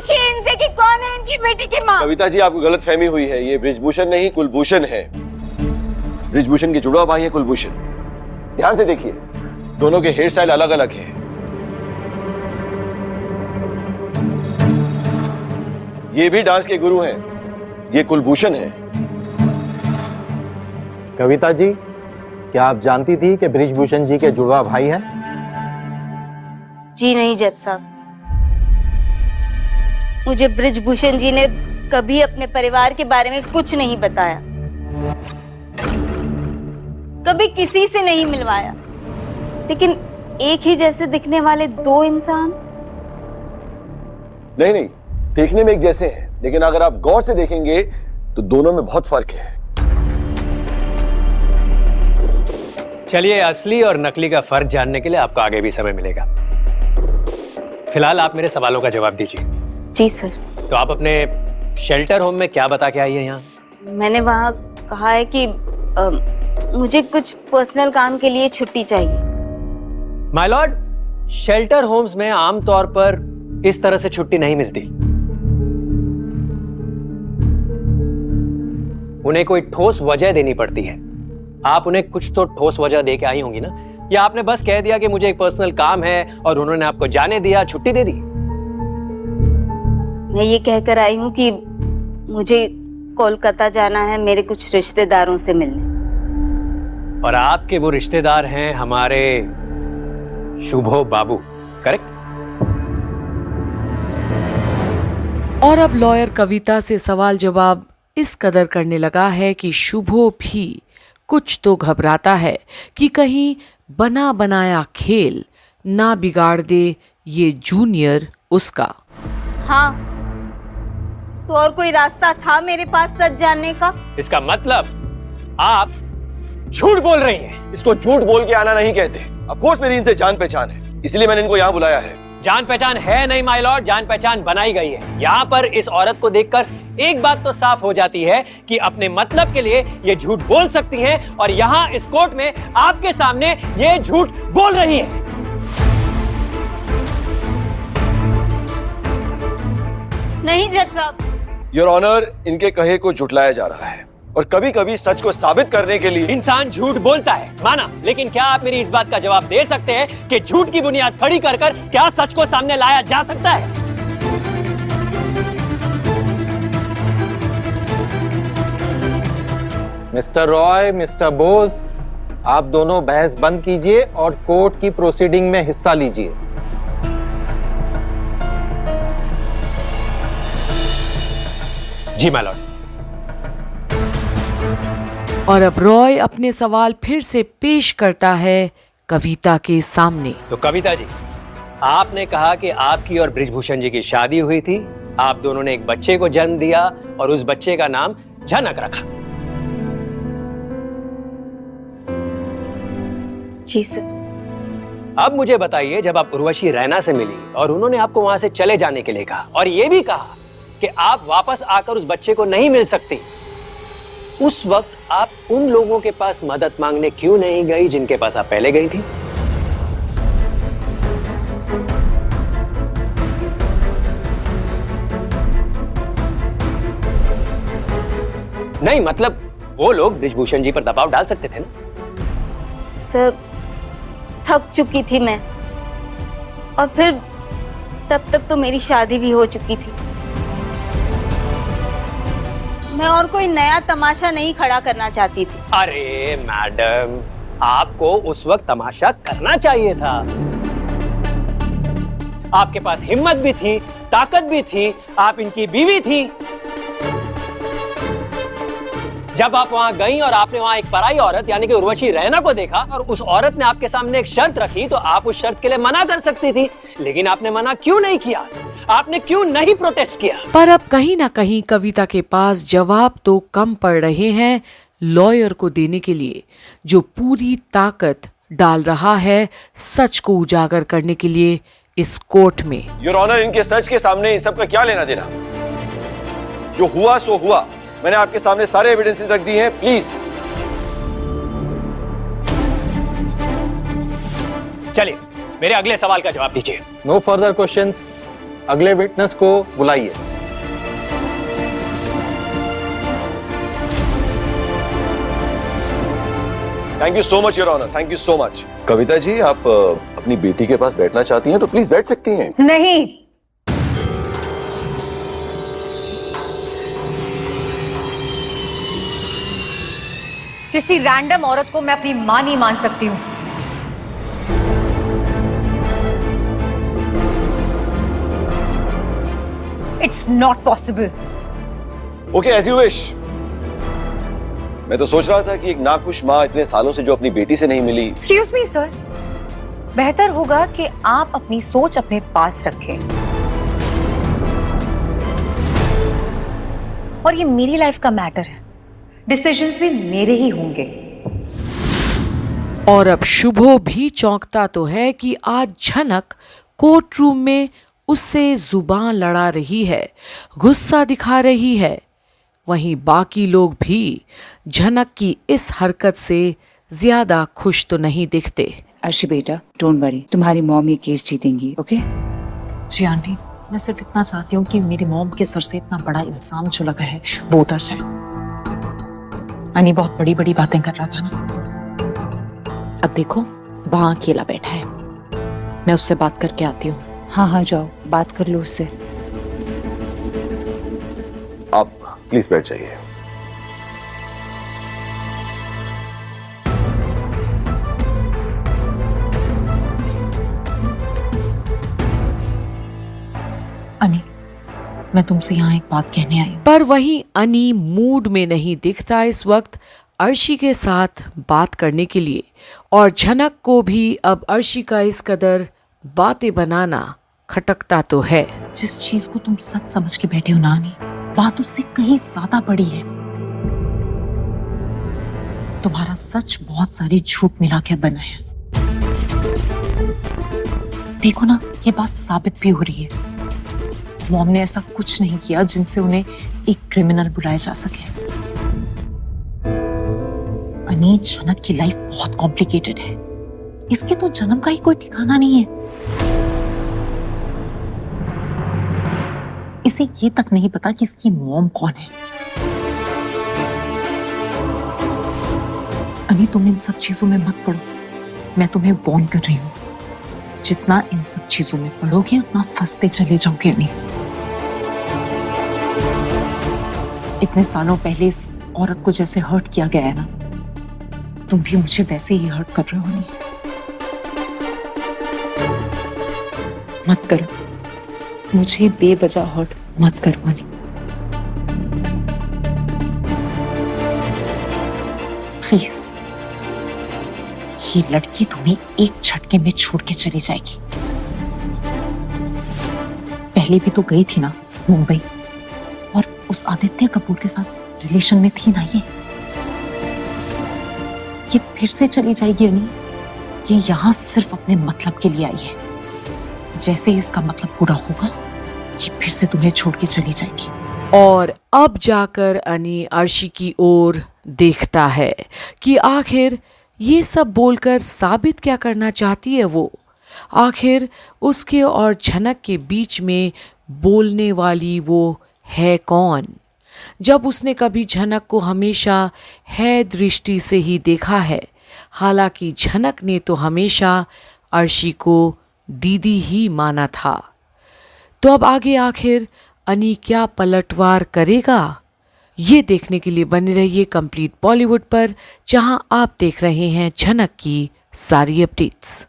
पूछिए इनसे कि कौन है इनकी बेटी की माँ। कविता जी, आपको गलतफहमी हुई है। ये बृजभूषण नहीं, कुलभूषण है। बृजभूषण के जुड़वा भाई है कुलभूषण। ध्यान से देखिए, दोनों के हेयर स्टाइल अलग अलग है। ये भी डांस के गुरु हैं। ये कुलभूषण है। कविता जी, क्या आप जानती थी कि बृजभूषण जी के जुड़वा भाई हैं? जी नहीं जज साहब, मुझे बृजभूषण जी ने कभी अपने परिवार के बारे में कुछ नहीं बताया, कभी किसी से नहीं मिलवाया। लेकिन एक ही जैसे दिखने वाले दो इंसान? नहीं नहीं, देखने में एक जैसे हैं, लेकिन अगर आप गौर से देखेंगे तो दोनों में बहुत फर्क है। चलिए, असली और नकली का फर्क जानने के लिए आपको आगे भी समय मिलेगा। फिलहाल आप मेरे सवालों का जवाब दीजिए। जी सर। तो आप अपने शेल्टर होम में क्या बता के आई है यहाँ? मैंने वहाँ कहा है कि मुझे कुछ पर्सनल काम के लिए छुट्टी चाहिए। माय लॉर्ड, शेल्टर होम्स में आमतौर पर इस तरह से छुट्टी नहीं मिलती। उन्हें कोई ठोस वजह देनी पड़ती है। आप उन्हें कुछ तो ठोस वजह दे के आई होंगी ना, या आपने बस कह दिया कि मुझे एक पर्सनल काम है और उन्होंने आपको जाने दिया, छुट्टी दे दी? मैं ये कहकर आई हूँ कि मुझे कोलकाता जाना है मेरे कुछ रिश्तेदारों से मिलने। और आपके वो रिश्तेदार हैं हमारे शुभो बाबू, करेक्ट? और अब लॉयर कविता से सवाल जवाब इस कदर करने लगा है कि शुभो भी कुछ तो घबराता है कि कहीं बना बनाया खेल ना बिगाड़ दे ये जूनियर उसका। हाँ, तो और कोई रास्ता था मेरे पास सच जानने का? इसका मतलब आप झूठ बोल रही हैं। इसको झूठ बोल के आना नहीं कहते। ऑफ कोर्स मेरी इनसे जान पहचान है, इसलिए मैंने इनको यहाँ बुलाया है। जान पहचान है नहीं माय लॉर्ड, जान पहचान बनाई गई है। यहाँ पर इस औरत को देखकर एक बात तो साफ हो जाती है कि अपने मतलब के लिए ये झूठ बोल सकती हैं, और यहाँ इस कोर्ट में आपके सामने ये झूठ बोल रही है। नहीं जज साहब। योर ऑनर, इनके कहे को झुठलाया जा रहा है, और कभी कभी सच को साबित करने के लिए इंसान झूठ बोलता है, माना। लेकिन क्या आप मेरी इस बात का जवाब दे सकते हैं कि झूठ की बुनियाद खड़ी कर कर क्या सच को सामने लाया जा सकता है? मिस्टर रॉय, मिस्टर बोस, आप दोनों बहस बंद कीजिए और कोर्ट की प्रोसीडिंग में हिस्सा लीजिए। जी माय लॉर्ड। और अब रॉय अपने सवाल फिर से पेश करता है कविता के सामने। तो कविता जी, आपने कहा कि आपकी और बृजभूषण जी की शादी हुई थी, आप दोनों ने एक बच्चे को जन्म दिया और उस बच्चे का नाम झनक रखा। जी सर। अब मुझे बताइए, जब आप उर्वशी रैना से मिली और उन्होंने आपको वहां से चले जाने के लिए कहा और ये भी कहा कि आप वापस आकर उस बच्चे को नहीं मिल सकती, उस वक्त आप उन लोगों के पास मदद मांगने क्यों नहीं गई जिनके पास आप पहले गई थी? नहीं, मतलब वो लोग बृजभूषण जी पर दबाव डाल सकते थे ना? सर, थक चुकी थी मैं, और फिर तब तक तो मेरी शादी भी हो चुकी थी। मैं और कोई नया तमाशा नहीं खड़ा करना चाहती थी। अरे मैडम, आपको उस वक्त तमाशा करना चाहिए था। आपके पास हिम्मत भी थी, ताकत भी थी, आप इनकी बीवी थी। जब आप वहां गई और आपने वहां एक पराई औरत यानी कि उर्वशी रैना को देखा और उस औरत ने आपके सामने एक शर्त रखी, तो आप उस शर्त के लिए मना कर सकती थी, लेकिन आपने मना क्यों नहीं किया? आपने क्यों नहीं प्रोटेस्ट किया? पर अब कहीं ना कहीं कविता के पास जवाब तो कम पड़ रहे हैं लॉयर को देने के लिए, जो पूरी ताकत डाल रहा है सच को उजागर करने के लिए इस कोर्ट में। योर ऑनर, इनके सच के सामने इन सब का क्या लेना देना? जो हुआ सो हुआ। मैंने आपके सामने सारे एविडेंसेस रख दिए हैं। प्लीज चलिए, मेरे अगले सवाल का जवाब दीजिए। No further questions. अगले विटनेस को बुलाइए। Thank you so much your honour, thank you so much. Kavita ji, आप अपनी बेटी के पास बैठना चाहती हैं तो प्लीज बैठ सकती हैं। नहीं, किसी रैंडम औरत को मैं अपनी मां नहीं मान सकती हूं। It's not possible. Okay, as you wish. मैं तो सोच रहा था कि एक नाखुश माँ इतने सालों से जो अपनी बेटी से नहीं मिली। एक्सक्यूज मी सर, बेहतर होगा कि आप अपनी सोच अपने पास रखें। और ये मेरी लाइफ का मैटर है, डिसीजंस भी मेरे ही होंगे। और अब शुभो भी चौंकता तो है कि आज झनक कोर्ट रूम में उससे जुबान लड़ा रही है, गुस्सा दिखा रही है। वहीं बाकी लोग भी झनक की इस हरकत से ज्यादा खुश तो नहीं दिखते। अर्शी बेटा, डोंट वरी, तुम्हारी मॉम ये केस जीतेंगी, ओके? जी आंटी, मैं सिर्फ इतना चाहती हूँ कि मेरी मॉम के सर से इतना बड़ा इल्जाम जो लगा है वो उतर जाए। अनी बहुत बड़ी बड़ी बातें कर रहा था ना। अब देखो, वहां अकेला बैठा है, मैं उससे बात करके आती हूँ। हाँ हाँ, जाओ बात कर लो उससे। आप प्लीज बैठ जाइए। अनी, मैं तुमसे यहाँ एक बात कहने आई हूँ। पर वहीं अनी मूड में नहीं दिखता इस वक्त अर्शी के साथ बात करने के लिए। और झनक को भी अब अर्शी का इस कदर बातें बनाना खटकता तो है। जिस चीज को तुम सच समझ के बैठे हो ना अनी, बात उससे कहीं ज्यादा बड़ी है। तुम्हारा सच बहुत सारी झूठ मिलाकर बना है। देखो ना, ये बात साबित भी हो रही है। मॉम ने ऐसा कुछ नहीं किया जिनसे उन्हें एक क्रिमिनल बुलाया जा सके। अनी, झनक की लाइफ बहुत कॉम्प्लिकेटेड है। इसके तो जन्म का ही कोई ठिकाना नहीं है। इसे ये तक नहीं पता कि इसकी मॉम कौन है। अनी, तुम इन सब चीजों में मत पड़ो, मैं तुम्हें वार्न कर रही हूँ। जितना इन सब चीजों में पड़ोगे उतना फंसते चले जाओगे अनी। इतने सालों पहले इस औरत को जैसे हर्ट किया गया है ना, तुम भी मुझे वैसे ही हर्ट कर रहे हो अनी। मत करो, मुझे बेवजह हर्ट मत करो अनी। प्लीज, ये लड़की तुम्हें एक झटके में छोड़ के चली जाएगी। पहले भी तो गई थी ना मुंबई, और उस आदित्य कपूर के साथ रिलेशन में थी ना ये फिर से चली जाएगी अनी। ये यहाँ सिर्फ अपने मतलब के लिए आई है। जैसे ही इसका मतलब पूरा होगा, ये फिर से तुम्हें छोड़ के चली जाएगी। और अब जाकर अनी अर्शी की ओर देखता है कि आखिर ये सब बोलकर साबित क्या करना चाहती है वो। आखिर उसके और झनक के बीच में बोलने वाली वो है कौन, जब उसने कभी झनक को हमेशा है दृष्टि से ही देखा है। हालांकि झनक ने तो हमेशा अर्शी को दीदी ही माना था। तो अब आगे आखिर अनी क्या पलटवार करेगा, ये देखने के लिए बने रहिए कंप्लीट बॉलीवुड पर, जहां आप देख रहे हैं झनक की सारी अपडेट्स।